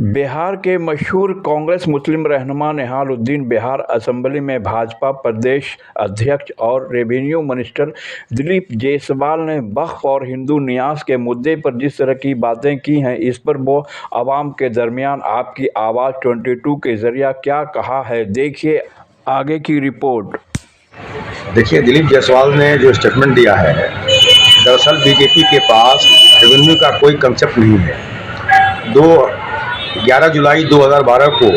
बिहार के मशहूर कांग्रेस मुस्लिम रहनुमा निहालुद्दीन बिहार असेंबली में भाजपा प्रदेश अध्यक्ष और रेवेन्यू मिनिस्टर दिलीप जायसवाल ने वक्फ और हिंदू न्यास के मुद्दे पर जिस तरह की बातें की हैं, इस पर वो आवाम के दरमियान आपकी आवाज़ 22 के जरिए क्या कहा है, देखिए आगे की रिपोर्ट। देखिए, दिलीप जायसवाल ने जो स्टेटमेंट दिया है, दरअसल बीजेपी के पास रेवेन्यू का कोई कंसेप्ट नहीं है। 11 जुलाई 2012 को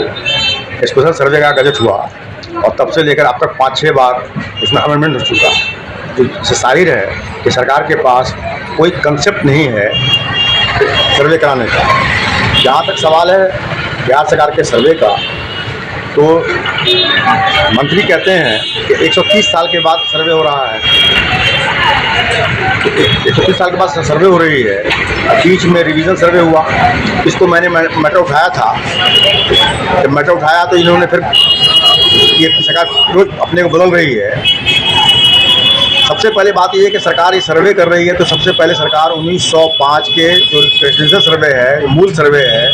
स्पेशल सर्वे का गजट हुआ और तब से लेकर अब तक 5-6 बार उसमें अमेंडमेंट हो चुका है। तो इससे जाहिर है कि सरकार के पास कोई कंसेप्ट नहीं है सर्वे कराने का। जहाँ तक सवाल है बिहार सरकार के सर्वे का, तो मंत्री कहते हैं कि 130 साल के बाद सर्वे हो रहा है। 130 साल के बाद सर्वे हो रही है, बीच में रिवीजन सर्वे हुआ। इसको मैंने मैटर उठाया था। जब मैटर उठाया तो इन्होंने फिर ये सरकार रोज अपने को बदल रही है। सबसे पहले बात यह है कि सरकार ये सर्वे कर रही है, तो सबसे पहले सरकार 1905 के जो प्रेसिडेंशियल सर्वे है, मूल सर्वे है,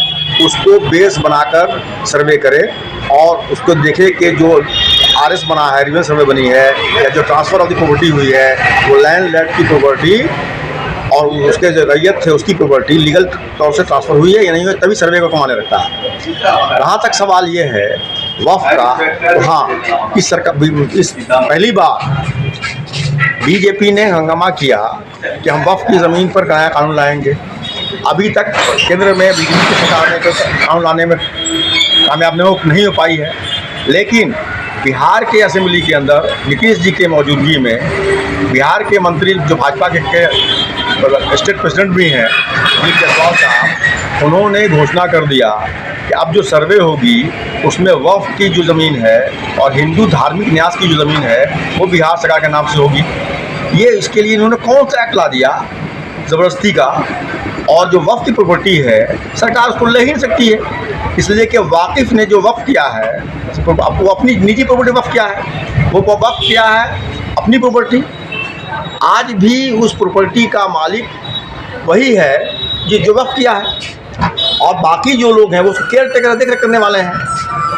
उसको बेस बनाकर सर्वे करे और उसको देखे कि जो आरएस बना है, रिवीजन सर्वे बनी है, या जो ट्रांसफ़र ऑफ द प्रॉपर्टी हुई है, वो लैंड की प्रॉपर्टी और उसके जो रैयत थे उसकी प्रॉपर्टी लीगल तौर से ट्रांसफ़र हुई है या नहीं हुई, तभी सर्वे को माने रखता है। जहाँ तक सवाल ये है वक्फ का, तो हाँ, इस सरकार इस पहली बार बीजेपी ने हंगामा किया कि हम वक्फ की ज़मीन पर नया कानून लाएंगे। अभी तक केंद्र में बीजेपी की सरकार ने तो कानून लाने में कामयाब नहीं हो पाई है, लेकिन बिहार के असेंबली के अंदर नीतीश जी के मौजूदगी में बिहार के मंत्री जो भाजपा के स्टेट प्रेसिडेंट भी हैं, दिलीप जायसवाल साहब, उन्होंने घोषणा कर दिया कि अब जो सर्वे होगी उसमें वक्फ की जो ज़मीन है और हिंदू धार्मिक न्यास की जो ज़मीन है वो बिहार सरकार के नाम से होगी। ये इसके लिए इन्होंने कौन सा एक्ट ला दिया ज़बरदस्ती का, और जो वक्फ की प्रॉपर्टी है सरकार उसको ले ही नहीं सकती है, इसलिए कि वाकिफ़ ने जो वक्फ किया है वो अपनी निजी प्रॉपर्टी वक्फ किया है, वो वक्फ किया है अपनी प्रॉपर्टी। आज भी उस प्रॉपर्टी का मालिक वही है जो वक्फ किया है, और बाकी जो लोग हैं वो उसको केयर टेकर देख रेख करने वाले हैं।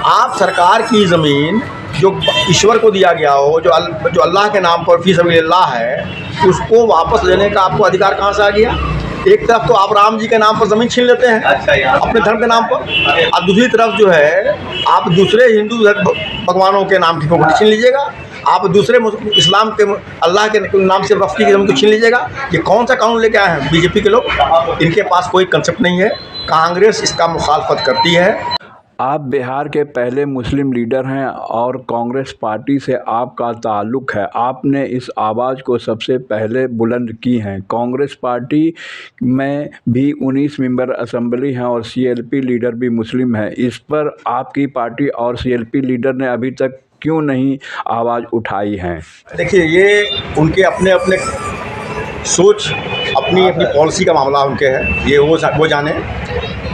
आप सरकार की ज़मीन जो ईश्वर को दिया गया हो, जो अल्लाह के नाम पर फी सबिलिल्लाह है, उसको वापस लेने का आपको अधिकार कहाँ से आ गया? एक तरफ तो आप राम जी के नाम पर ज़मीन छीन लेते हैं अपने धर्म के नाम पर, और दूसरी तरफ जो है आप दूसरे हिंदू भगवानों के नाम की प्रॉपर्टी छीन लीजिएगा, आप दूसरे इस्लाम के अल्लाह के नाम से वक्फ की ज़मीन को छीन लीजिएगा। ये कौन सा कानून लेके आए हैं बीजेपी के लोग? इनके पास कोई कंसेप्ट नहीं है। कांग्रेस इसका मुखालफत करती है। आप बिहार के पहले मुस्लिम लीडर हैं और कांग्रेस पार्टी से आपका ताल्लुक़ है। आपने इस आवाज़ को सबसे पहले बुलंद की हैं। कांग्रेस पार्टी में भी 19 मेंबर असेंबली हैं और सीएलपी लीडर भी मुस्लिम हैं। इस पर आपकी पार्टी और सीएलपी लीडर ने अभी तक क्यों नहीं आवाज़ उठाई है? देखिए, ये उनके अपने अपने सोच, अपनी पॉलिसी का मामला उनके है, ये वो जाने।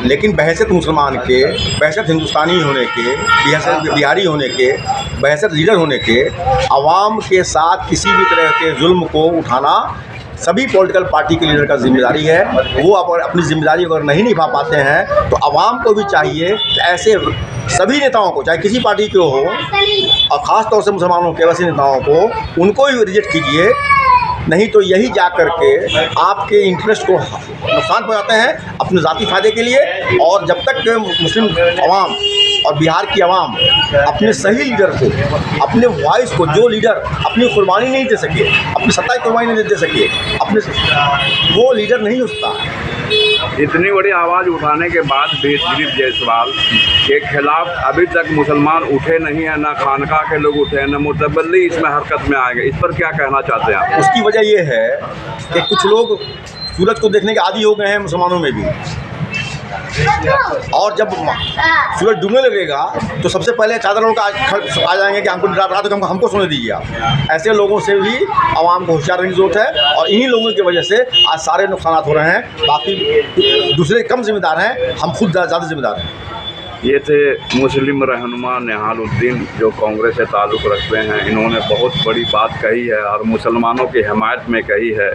लेकिन बहैसियत मुसलमान के, बहैसियत हिंदुस्तानी होने के, बहैसियत बिहारी होने के, बहैसियत लीडर होने के, आवाम के साथ किसी भी तरह के जुल्म को उठाना सभी पॉलिटिकल पार्टी के लीडर का जिम्मेदारी है। वो अपनी जिम्मेदारी अगर नहीं निभा पाते हैं तो आवाम को भी चाहिए कि ऐसे सभी नेताओं को, चाहे किसी पार्टी के हो, और ख़ास तौर से मुसलमानों के वैसे नेताओं को, उनको ही रिजेक्ट कीजिए। नहीं तो यही जा कर के आपके इंटरेस्ट को नुकसान पहुंचाते हैं अपने ज़ाती फ़ायदे के लिए। और जब तक मुस्लिम अवाम और बिहार की आवाम अपने सही लीडर को, अपने वॉइस को, जो लीडर अपनी कुर्बानी नहीं दे सके, अपनी सत्ता की कुर्बानी नहीं दे सके, वो लीडर नहीं उठता। इतनी बड़ी आवाज़ उठाने के बाद भी दिलीप जायसवाल के खिलाफ अभी तक मुसलमान उठे नहीं हैं, ना खानका के लोग उठे हैं, ना मुतबल्ली इसमें हरकत में आएंगे। इस पर क्या कहना चाहते हैं आप? उसकी वजह ये है कि कुछ लोग सूरज को देखने के आदी हो गए हैं मुसलमानों में भी, और जब सूरज डूबने लगेगा तो सबसे पहले चादर ओढ़ कर आ जाएंगे कि हमको रात को हमको सोने दीजिए आप। ऐसे लोगों से भी आवाम को होशियार रहने की ज़रूरत है, और इन्हीं लोगों की वजह से आज सारे नुकसान हो रहे हैं। बाकी दूसरे कम जिम्मेदार हैं, हम खुद ज़्यादा जिम्मेदार हैं। ये थे मुस्लिम रहनुमा निहालुद्दीन जो कांग्रेस से ताल्लुक़ रखते हैं। इन्होंने बहुत बड़ी बात कही है और मुसलमानों की हिमायत में कही है।